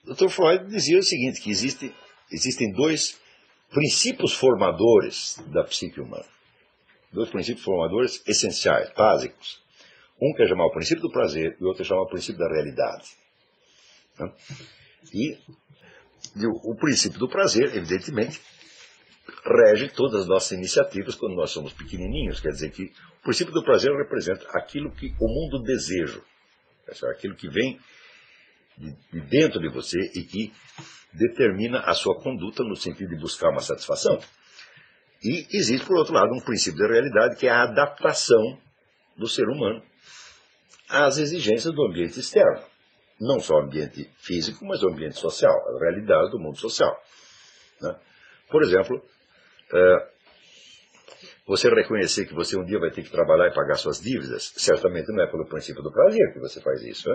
Dr. Freud dizia o seguinte, que existem dois princípios formadores da psique humana. Dois princípios formadores essenciais, básicos. Um que é chamado o princípio do prazer e o outro é chamado o princípio da realidade. E o princípio do prazer, evidentemente, rege todas as nossas iniciativas quando nós somos pequenininhos. Quer dizer que o princípio do prazer representa aquilo que o mundo deseja, aquilo que vem de dentro de você e que determina a sua conduta no sentido de buscar uma satisfação. E existe, por outro lado, um princípio da realidade que é a adaptação do ser humano às exigências do ambiente externo. Não só o ambiente físico, mas o ambiente social, a realidade do mundo social. Por exemplo, você reconhecer que você um dia vai ter que trabalhar e pagar suas dívidas, certamente não é pelo princípio do prazer que você faz isso.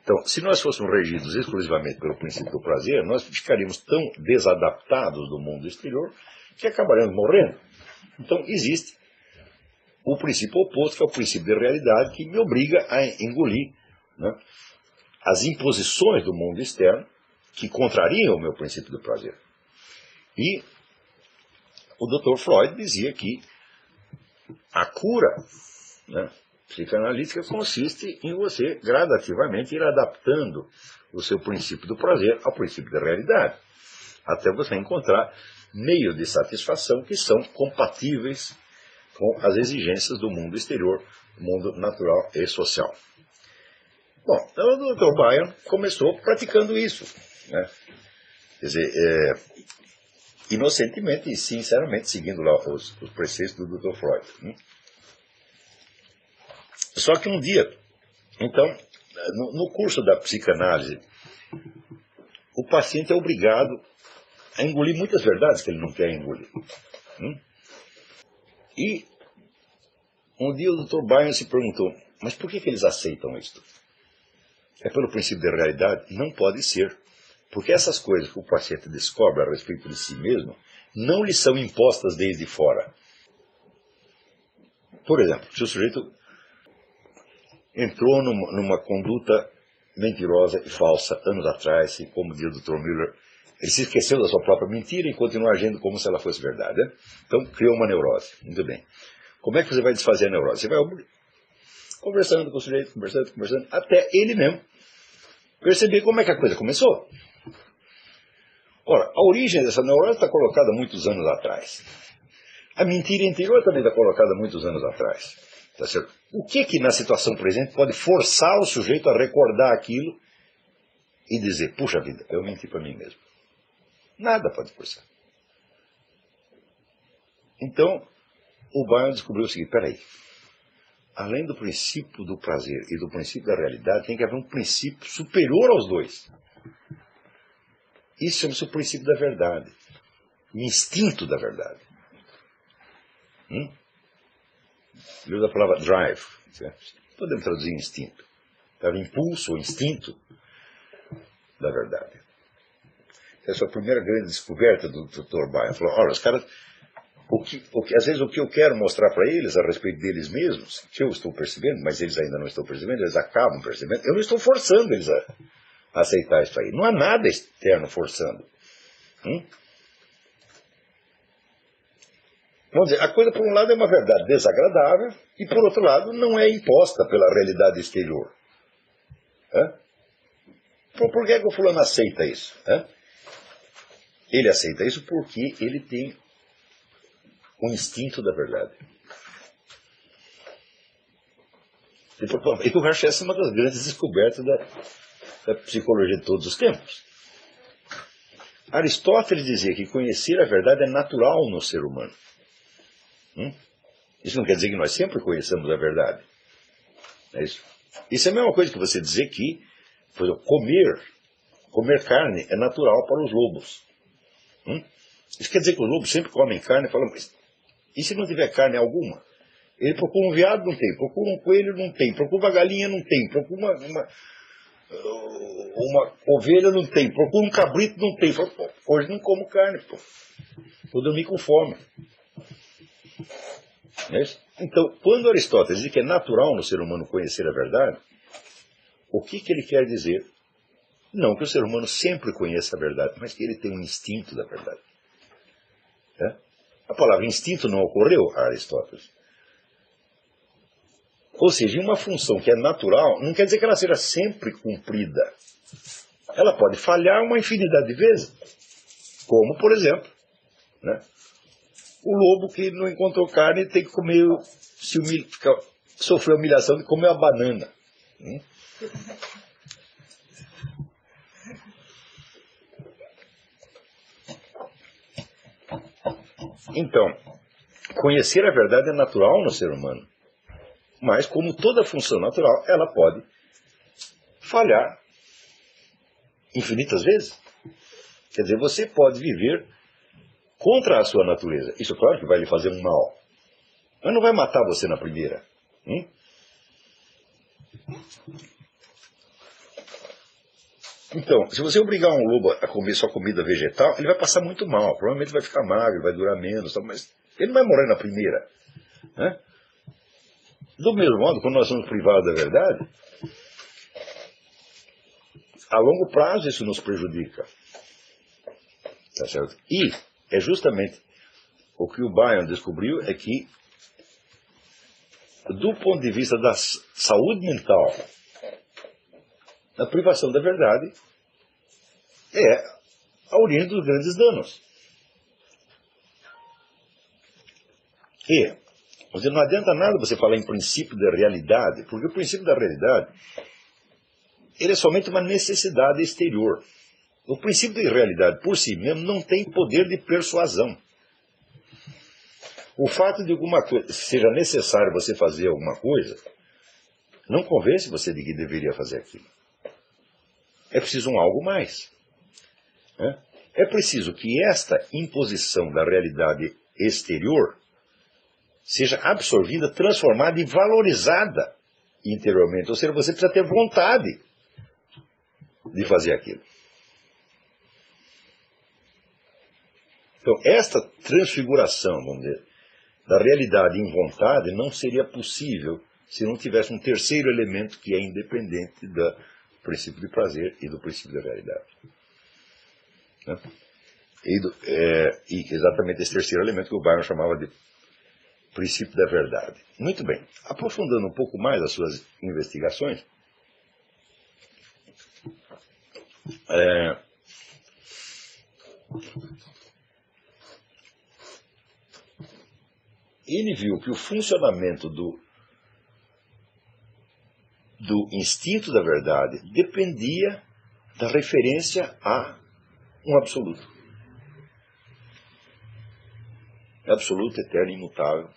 Então, se nós fôssemos regidos exclusivamente pelo princípio do prazer, nós ficaríamos tão desadaptados do mundo exterior que acabaríamos morrendo. Então, existe o princípio oposto, que é o princípio da realidade, que me obriga a engolir as imposições do mundo externo que contrariam o meu princípio do prazer. E o Dr. Freud dizia que a cura psicanalítica consiste em você gradativamente ir adaptando o seu princípio do prazer ao princípio da realidade, até você encontrar meios de satisfação que são compatíveis com as exigências do mundo exterior, mundo natural e social. Bom, então o Dr. Byron começou praticando isso, quer dizer, inocentemente e sinceramente seguindo lá os preceitos do Dr. Freud. Só que um dia, então, no curso da psicanálise, o paciente é obrigado a engolir muitas verdades que ele não quer engolir. E um dia o Dr. Byron se perguntou, mas por que eles aceitam isto? É pelo princípio da realidade? Não pode ser. Porque essas coisas que o paciente descobre a respeito de si mesmo não lhe são impostas desde fora. Por exemplo, se o sujeito entrou numa conduta mentirosa e falsa anos atrás, e como diz o Dr. Miller, ele se esqueceu da sua própria mentira e continua agindo como se ela fosse verdade. Então criou uma neurose. Muito bem. Como é que você vai desfazer a neurose? Você vai conversando com o sujeito, conversando, até ele mesmo perceber como é que a coisa começou. Ora, a origem dessa neurose está colocada muitos anos atrás. A mentira interior também está colocada muitos anos atrás. Tá certo? O que na situação presente pode forçar o sujeito a recordar aquilo e dizer, puxa vida, eu menti para mim mesmo? Nada pode forçar. Então, o Byron descobriu o seguinte, peraí, além do princípio do prazer e do princípio da realidade, tem que haver um princípio superior aos dois. Isso chama-se o princípio da verdade, o instinto da verdade. Ele usa a palavra drive, certo? Podemos traduzir instinto. É o impulso, o instinto da verdade. Essa é a primeira grande descoberta do Dr. Byron. Ele falou, olha, os caras, às vezes o que eu quero mostrar para eles a respeito deles mesmos, que eu estou percebendo, mas eles ainda não estão percebendo, eles acabam percebendo, eu não estou forçando eles a aceitar isso aí. Não há nada externo forçando. Vamos dizer, a coisa por um lado é uma verdade desagradável e por outro lado não é imposta pela realidade exterior. Por que o fulano aceita isso? Ele aceita isso porque ele tem o instinto da verdade. E eu acho essa uma das grandes descobertas da psicologia de todos os tempos. Aristóteles dizia que conhecer a verdade é natural no ser humano. Isso não quer dizer que nós sempre conheçamos a verdade. É isso. Isso é a mesma coisa que você dizer que, por exemplo, comer carne é natural para os lobos. Isso quer dizer que os lobos sempre comem carne e falam, mas e se não tiver carne alguma? Ele procura um veado, não tem. Procura um coelho, não tem. Procura uma galinha, não tem. Procura uma ovelha, não tem. Procura um cabrito, não tem. Hoje não como carne, pô. Vou dormir com fome. Então, quando Aristóteles diz que é natural no ser humano conhecer a verdade, o que ele quer dizer? Não que o ser humano sempre conheça a verdade, mas que ele tem um instinto da verdade. A palavra instinto não ocorreu a Aristóteles. Ou seja, uma função que é natural, não quer dizer que ela seja sempre cumprida. Ela pode falhar uma infinidade de vezes. Como, por exemplo, o lobo que não encontrou carne tem que comer, sofreu a humilhação de comer uma banana. Então, conhecer a verdade é natural no ser humano. Mas, como toda função natural, ela pode falhar infinitas vezes. Quer dizer, você pode viver contra a sua natureza. Isso, claro, que vai lhe fazer um mal. Mas não vai matar você na primeira. Então, se você obrigar um lobo a comer só comida vegetal, ele vai passar muito mal. Provavelmente vai ficar magro, vai durar menos, mas ele não vai morrer na primeira. Do mesmo modo, quando nós somos privados da verdade, a longo prazo isso nos prejudica. Tá certo? E é justamente o que o Bion descobriu, é que, do ponto de vista da saúde mental, a privação da verdade é a origem dos grandes danos. E não adianta nada você falar em princípio da realidade, porque o princípio da realidade ele é somente uma necessidade exterior. O princípio da realidade por si mesmo não tem poder de persuasão. O fato de alguma coisa seja necessário você fazer alguma coisa não convence você de que deveria fazer aquilo. É preciso um algo mais. É preciso que esta imposição da realidade exterior seja absorvida, transformada e valorizada interiormente. Ou seja, você precisa ter vontade de fazer aquilo. Então, esta transfiguração, vamos dizer, da realidade em vontade não seria possível se não tivesse um terceiro elemento que é independente do princípio de prazer e do princípio da realidade. E exatamente esse terceiro elemento que o Byron chamava de princípio da verdade. Muito bem. Aprofundando um pouco mais as suas investigações, ele viu que o funcionamento do instinto da verdade dependia da referência a um absoluto. Absoluto, eterno, imutável.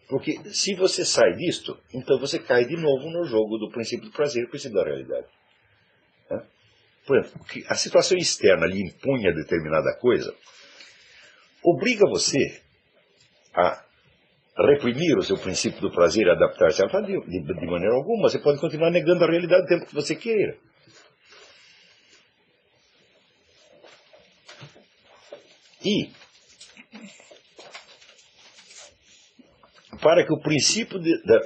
Porque se você sai disto, então você cai de novo no jogo do princípio do prazer e do princípio da realidade. Por exemplo, que a situação externa lhe impunha determinada coisa, obriga você a reprimir o seu princípio do prazer e adaptar-se a ela de maneira alguma. Você pode continuar negando a realidade o tempo que você queira. E, para que o princípio,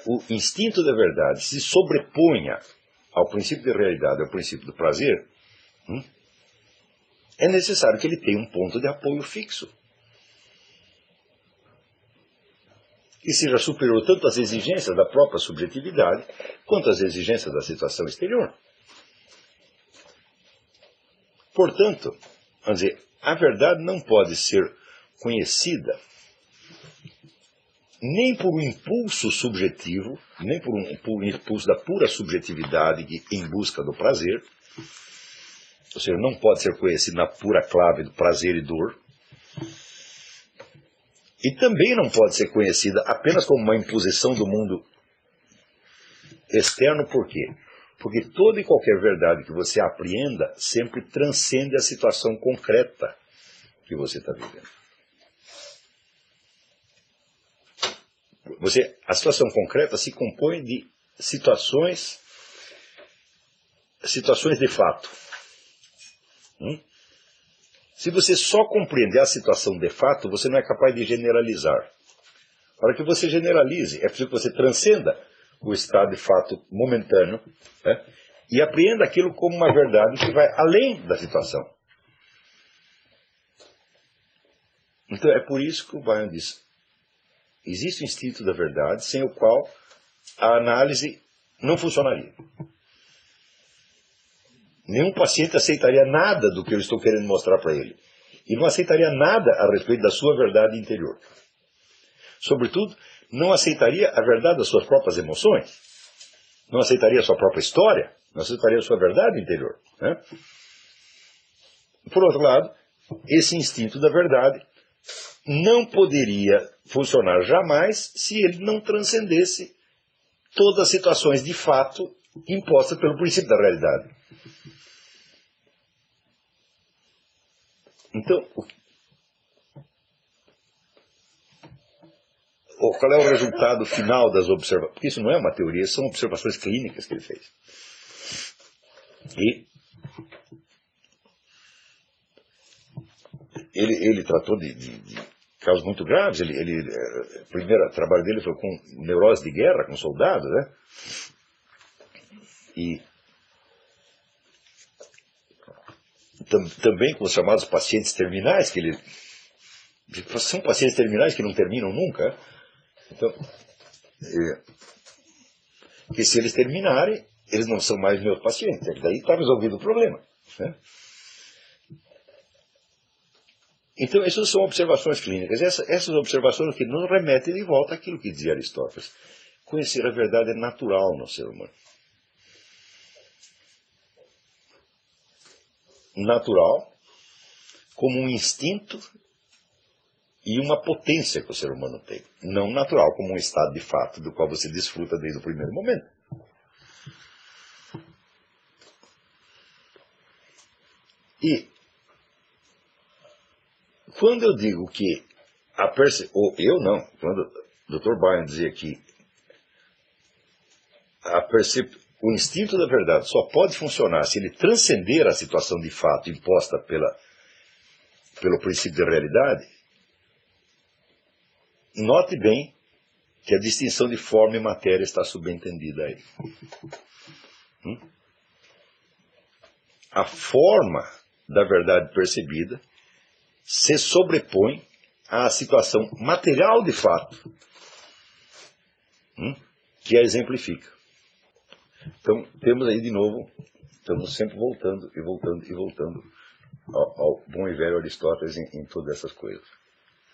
o instinto da verdade se sobreponha ao princípio da realidade, ao princípio do prazer, é necessário que ele tenha um ponto de apoio fixo. Que seja superior tanto às exigências da própria subjetividade, quanto às exigências da situação exterior. Portanto, vamos dizer, a verdade não pode ser conhecida nem por um impulso subjetivo, nem por um impulso da pura subjetividade em busca do prazer, ou seja, não pode ser conhecida na pura clave do prazer e dor, e também não pode ser conhecida apenas como uma imposição do mundo externo. Por quê? Porque toda e qualquer verdade que você apreenda sempre transcende a situação concreta que você está vivendo. A situação concreta se compõe de situações de fato. Se você só compreender a situação de fato, você não é capaz de generalizar. Para que você generalize, é preciso que você transcenda o estado de fato momentâneo, e apreenda aquilo como uma verdade que vai além da situação. Então é por isso que o Bion diz, existe o instinto da verdade, sem o qual a análise não funcionaria. Nenhum paciente aceitaria nada do que eu estou querendo mostrar para ele. E não aceitaria nada a respeito da sua verdade interior. Sobretudo, não aceitaria a verdade das suas próprias emoções. Não aceitaria a sua própria história. Não aceitaria a sua verdade interior. Né? Por outro lado, esse instinto da verdade não poderia funcionar jamais se ele não transcendesse todas as situações de fato impostas pelo princípio da realidade. Então, qual é o resultado final das observações? Porque isso não é uma teoria, são observações clínicas que ele fez. E ele tratou de casos muito graves. O primeiro trabalho dele foi com neurose de guerra, com soldados, né? E também com os chamados pacientes terminais, são pacientes terminais que não terminam nunca. Então, que se eles terminarem, eles não são mais meus pacientes. Daí está resolvido o problema. Né? Então, essas são observações clínicas. Essas observações que nos remetem de volta àquilo que dizia Aristóteles. Conhecer a verdade é natural no ser humano. Natural, como um instinto e uma potência que o ser humano tem. Não natural, como um estado de fato, do qual você desfruta desde o primeiro momento. E quando eu digo que quando o Dr. Bion dizia que o instinto da verdade só pode funcionar se ele transcender a situação de fato imposta pelo princípio da realidade, note bem que a distinção de forma e matéria está subentendida aí. A forma da verdade percebida se sobrepõe à situação material de fato que a exemplifica. Então, temos aí de novo, estamos sempre voltando e voltando e voltando ao bom e velho Aristóteles em todas essas coisas.